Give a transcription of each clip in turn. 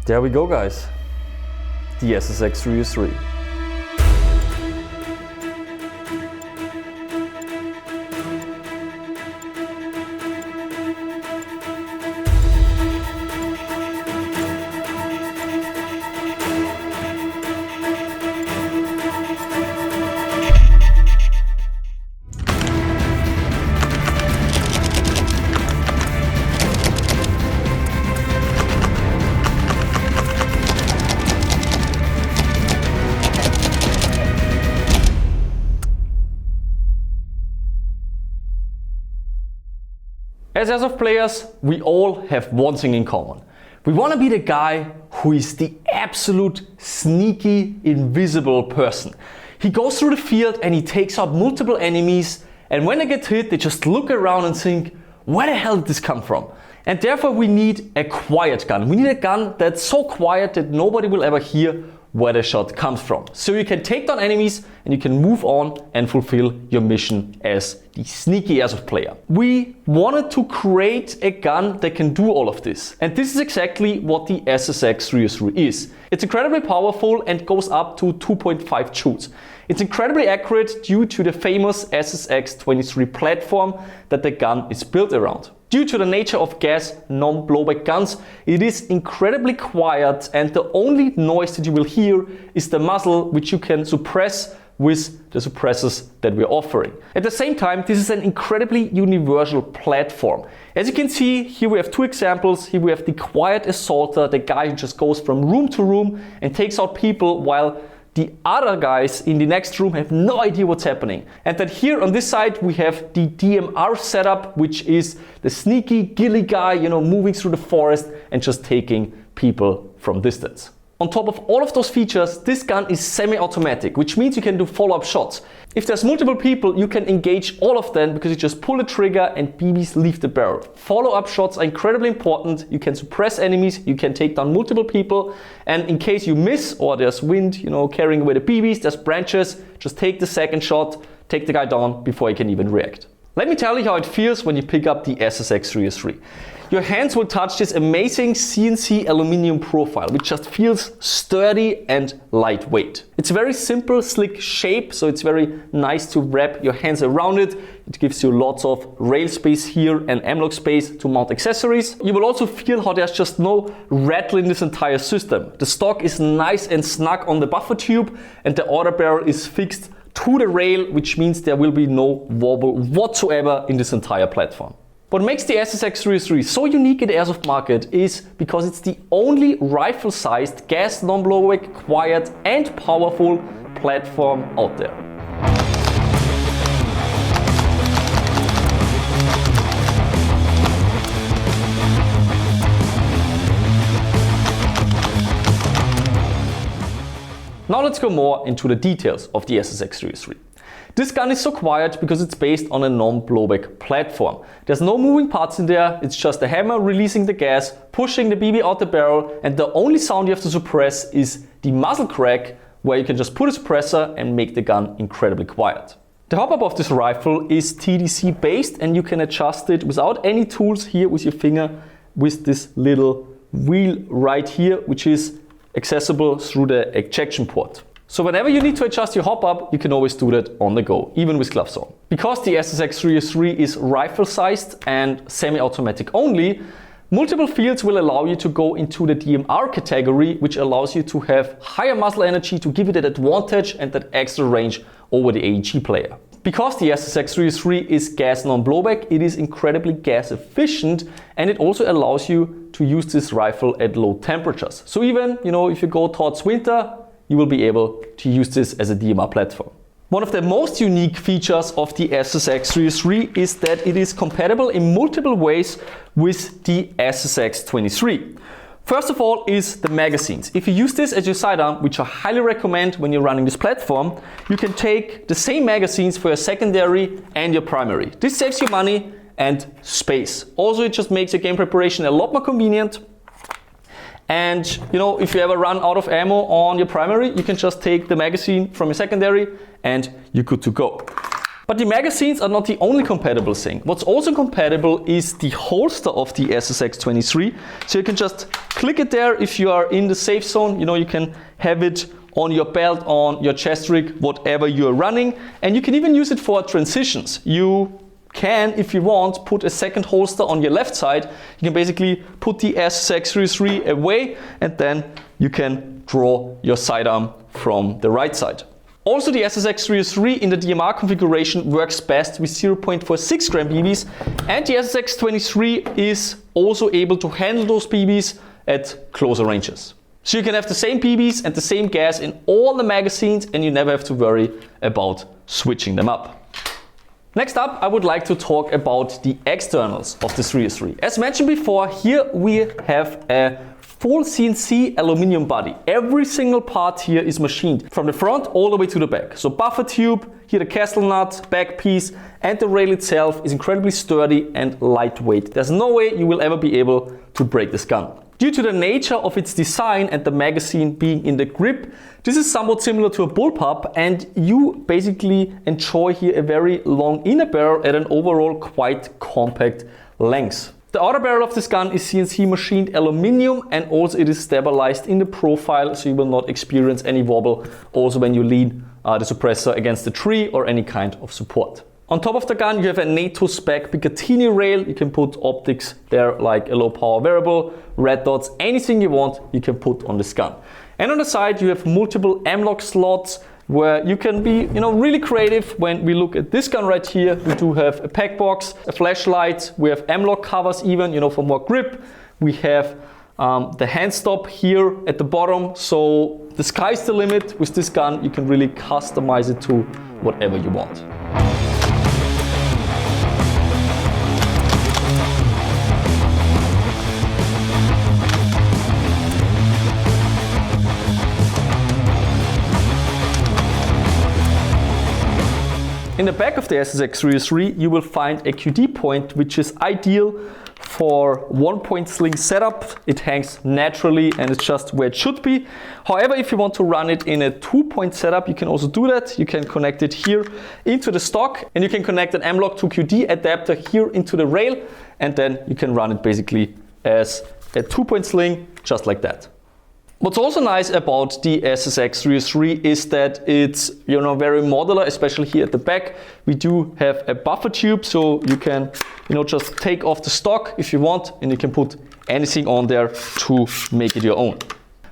There we go, guys. The SSX303. As Airsoft players, we all have one thing in common. We want to be the guy who is the absolute sneaky, invisible person. He goes through the field and he takes out multiple enemies, and when they get hit, they just look around and think, where the hell did this come from? And therefore we need a quiet gun. We need a gun that's so quiet that nobody will ever hear where the shot comes from. So you can take down enemies and you can move on and fulfill your mission as the sneaky Airsoft player. We wanted to create a gun that can do all of this. And this is exactly what the SSX303 is. It's incredibly powerful and goes up to 2.5 joules. It's incredibly accurate due to the famous SSX303 platform that the gun is built around. Due to the nature of gas non-blowback guns, it is incredibly quiet, and the only noise that you will hear is the muzzle, which you can suppress with the suppressors that we're offering. At the same time, this is an incredibly universal platform. As you can see, here we have two examples. Here we have the quiet assaulter, the guy who just goes from room to room and takes out people, while the other guys in the next room have no idea what's happening. And then here on this side we have the DMR setup, which is the sneaky ghillie guy, moving through the forest and just taking people from distance. On top of all of those features, this gun is semi-automatic, which means you can do follow-up shots. If there's multiple people, you can engage all of them because you just pull the trigger and BBs leave the barrel. Follow-up shots are incredibly important. You can suppress enemies, you can take down multiple people, and in case you miss or there's wind, carrying away the BBs, there's branches, just take the second shot, take the guy down before he can even react. Let me tell you how it feels when you pick up the SSX303. Your hands will touch this amazing CNC aluminum profile, which just feels sturdy and lightweight. It's a very simple, slick shape, so it's very nice to wrap your hands around it. It gives you lots of rail space here and M-LOK space to mount accessories. You will also feel how there's just no rattle in this entire system. The stock is nice and snug on the buffer tube, and the order barrel is fixed to the rail, which means there will be no wobble whatsoever in this entire platform. What makes the SSX303 so unique in the airsoft market is because it's the only rifle-sized, gas non-blowback, quiet and powerful platform out there. Now let's go more into the details of the SSX303. This gun is so quiet because it's based on a non-blowback platform. There's no moving parts in there, it's just a hammer releasing the gas, pushing the BB out the barrel, and the only sound you have to suppress is the muzzle crack, where you can just put a suppressor and make the gun incredibly quiet. The hop-up of this rifle is TDC based, and you can adjust it without any tools here with your finger with this little wheel right here, which is accessible through the ejection port. So whenever you need to adjust your hop-up, you can always do that on the go, even with gloves on. Because the SSX303 is rifle-sized and semi-automatic only, multiple fields will allow you to go into the DMR category, which allows you to have higher muzzle energy to give you that advantage and that extra range over the AEG player. Because the SSX303 is gas non-blowback, it is incredibly gas efficient, and it also allows you to use this rifle at low temperatures. So even, if you go towards winter, you will be able to use this as a DMR platform. One of the most unique features of the SSX303 is that it is compatible in multiple ways with the SSX23. First of all is the magazines. If you use this as your sidearm, which I highly recommend when you're running this platform, you can take the same magazines for your secondary and your primary. This saves you money and space. Also, it just makes your game preparation a lot more convenient. And if you ever run out of ammo on your primary, you can just take the magazine from your secondary and you're good to go. But the magazines are not the only compatible thing. What's also compatible is the holster of the SSX303. So you can just click it there if you are in the safe zone. You know, you can have it on your belt, on your chest rig, whatever you're running. And you can even use it for transitions. You can, if you want, put a second holster on your left side. You can basically put the SSX303 away and then you can draw your sidearm from the right side. Also, the SSX303 in the DMR configuration works best with 0.46 gram BBs, and the SSX23 is also able to handle those BBs at closer ranges. So you can have the same BBs and the same gas in all the magazines and you never have to worry about switching them up. Next up, I would like to talk about the externals of the 303. As mentioned before, here we have a full CNC aluminum body. Every single part here is machined from the front all the way to the back. So buffer tube, here the castle nut, back piece, and the rail itself is incredibly sturdy and lightweight. There's no way you will ever be able to break this gun. Due to the nature of its design and the magazine being in the grip, this is somewhat similar to a bullpup, and you basically enjoy here a very long inner barrel at an overall quite compact length. The outer barrel of this gun is CNC machined aluminum, and also it is stabilized in the profile, so you will not experience any wobble also when you lean the suppressor against the tree or any kind of support. On top of the gun you have a NATO spec Picatinny rail. You can put optics there like a low power variable, red dots, anything you want you can put on this gun. And on the side you have multiple M-LOK slots where you can be, really creative. When we look at this gun right here, we do have a pack box, a flashlight, we have M-LOK covers even, for more grip. We have the hand stop here at the bottom, so the sky's the limit. With this gun you can really customize it to whatever you want. In the back of the SSX303 you will find a QD point, which is ideal for one-point sling setup. It hangs naturally and it's just where it should be. However, if you want to run it in a two-point setup, you can also do that. You can connect it here into the stock and you can connect an M-LOK to QD adapter here into the rail, and then you can run it basically as a two-point sling just like that. What's also nice about the SSX303 is that it's very modular, especially here at the back. We do have a buffer tube, so you can just take off the stock if you want, and you can put anything on there to make it your own.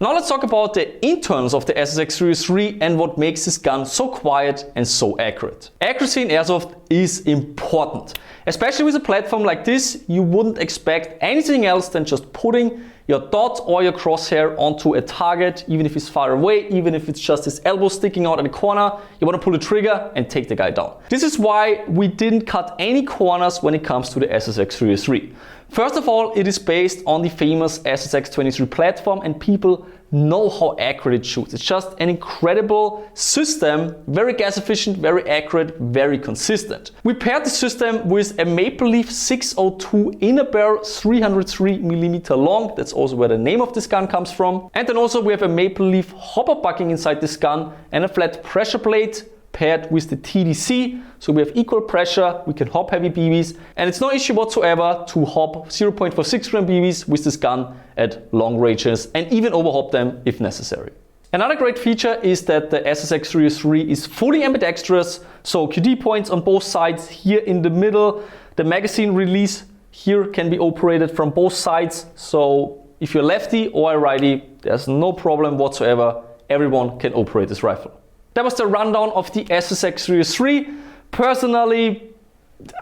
Now let's talk about the internals of the SSX303 and what makes this gun so quiet and so accurate. Accuracy in airsoft is important. Especially with a platform like this, you wouldn't expect anything else than just putting your dot or your crosshair onto a target, even if it's far away, even if it's just his elbow sticking out in the corner. You want to pull the trigger and take the guy down. This is why we didn't cut any corners when it comes to the SSX303. First of all, it is based on the famous SSX23 platform, and people know how accurate it shoots. It's just an incredible system, very gas efficient, very accurate, very consistent. We paired the system with a Maple Leaf 602 inner barrel, 303mm long. That's also where the name of this gun comes from. And then also we have a Maple Leaf hopper bucking inside this gun and a flat pressure plate paired with the TDC, so we have equal pressure, we can hop heavy BBs, and it's no issue whatsoever to hop 0.46 gram BBs with this gun at long ranges and even overhop them if necessary. Another great feature is that the SSX303 is fully ambidextrous, so QD points on both sides here in the middle. The magazine release here can be operated from both sides, so if you're lefty or a righty, there's no problem whatsoever. Everyone can operate this rifle. That was the rundown of the SSX303. Personally,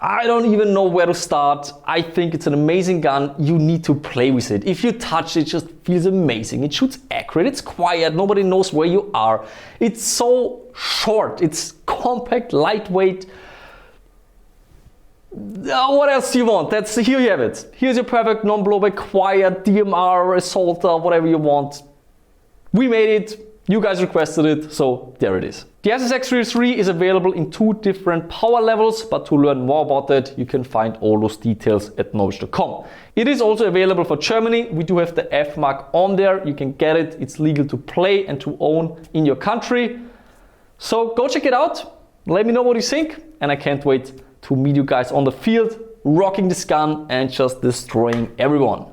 I don't even know where to start. I think it's an amazing gun. You need to play with it. If you touch it, it just feels amazing. It shoots accurate, it's quiet, nobody knows where you are. It's so short, it's compact, lightweight. What else do you want? Here you have it. Here's your perfect non-blowback, quiet DMR, assaulter, whatever you want. We made it. You guys requested it, so there it is. The SSX303 is available in 2 different power levels, but to learn more about that, you can find all those details at NOVRITSCH.com. It is also available for Germany. We do have the F mark on there. You can get it. It's legal to play and to own in your country. So go check it out. Let me know what you think, and I can't wait to meet you guys on the field, rocking this gun and just destroying everyone.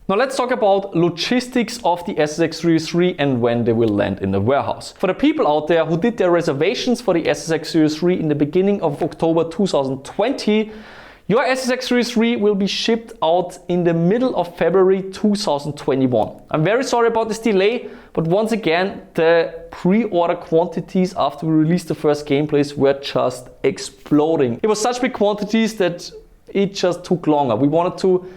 Now let's talk about logistics of the SSX303 and when they will land in the warehouse. For the people out there who did their reservations for the SSX303 in the beginning of October 2020, your SSX303 will be shipped out in the middle of February 2021. I'm very sorry about this delay, but once again, the pre-order quantities after we released the first gameplays were just exploding. It was such big quantities that it just took longer. We wanted to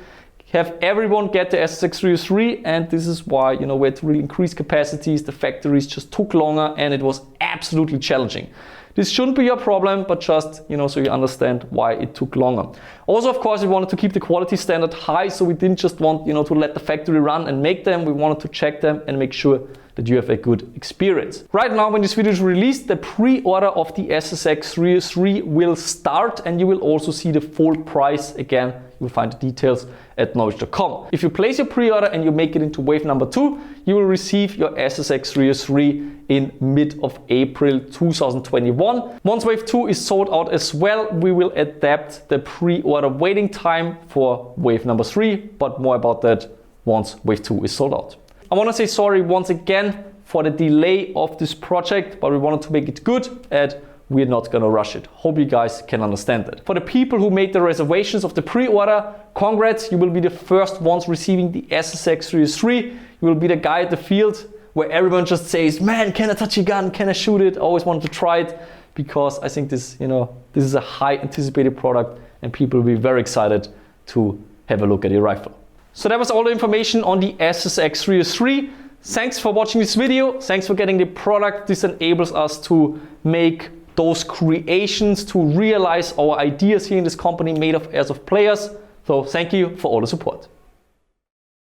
have everyone get the SSX303, and this is why, we had to really increase capacities. The factories just took longer and it was absolutely challenging. This shouldn't be your problem, but just, so you understand why it took longer. Also, of course, we wanted to keep the quality standard high, so we didn't just want, to let the factory run and make them. We wanted to check them and make sure that you have a good experience. Right now, when this video is released, the pre-order of the SSX303 will start, and you will also see the full price. Again, you'll find the details at NOVRITSCH.com. If you place your pre-order and you make it into wave number 2, you will receive your SSX303 in mid of April 2021. Once wave 2 is sold out as well, we will adapt the pre-order waiting time for wave number 3, but more about that once wave 2 is sold out. I want to say sorry once again for the delay of this project, but we wanted to make it good and we're not gonna rush it. Hope you guys can understand that. For the people who made the reservations of the pre-order, congrats, you will be the first ones receiving the SSX303. You will be the guy at the field where everyone just says, man, can I touch your gun? Can I shoot it? I always wanted to try it, because I think this is a high anticipated product and people will be very excited to have a look at your rifle. So that was all the information on the SSX303. Thanks for watching this video. Thanks for getting the product. This enables us to make those creations, to realize our ideas here in this company made of airsoft players. So thank you for all the support.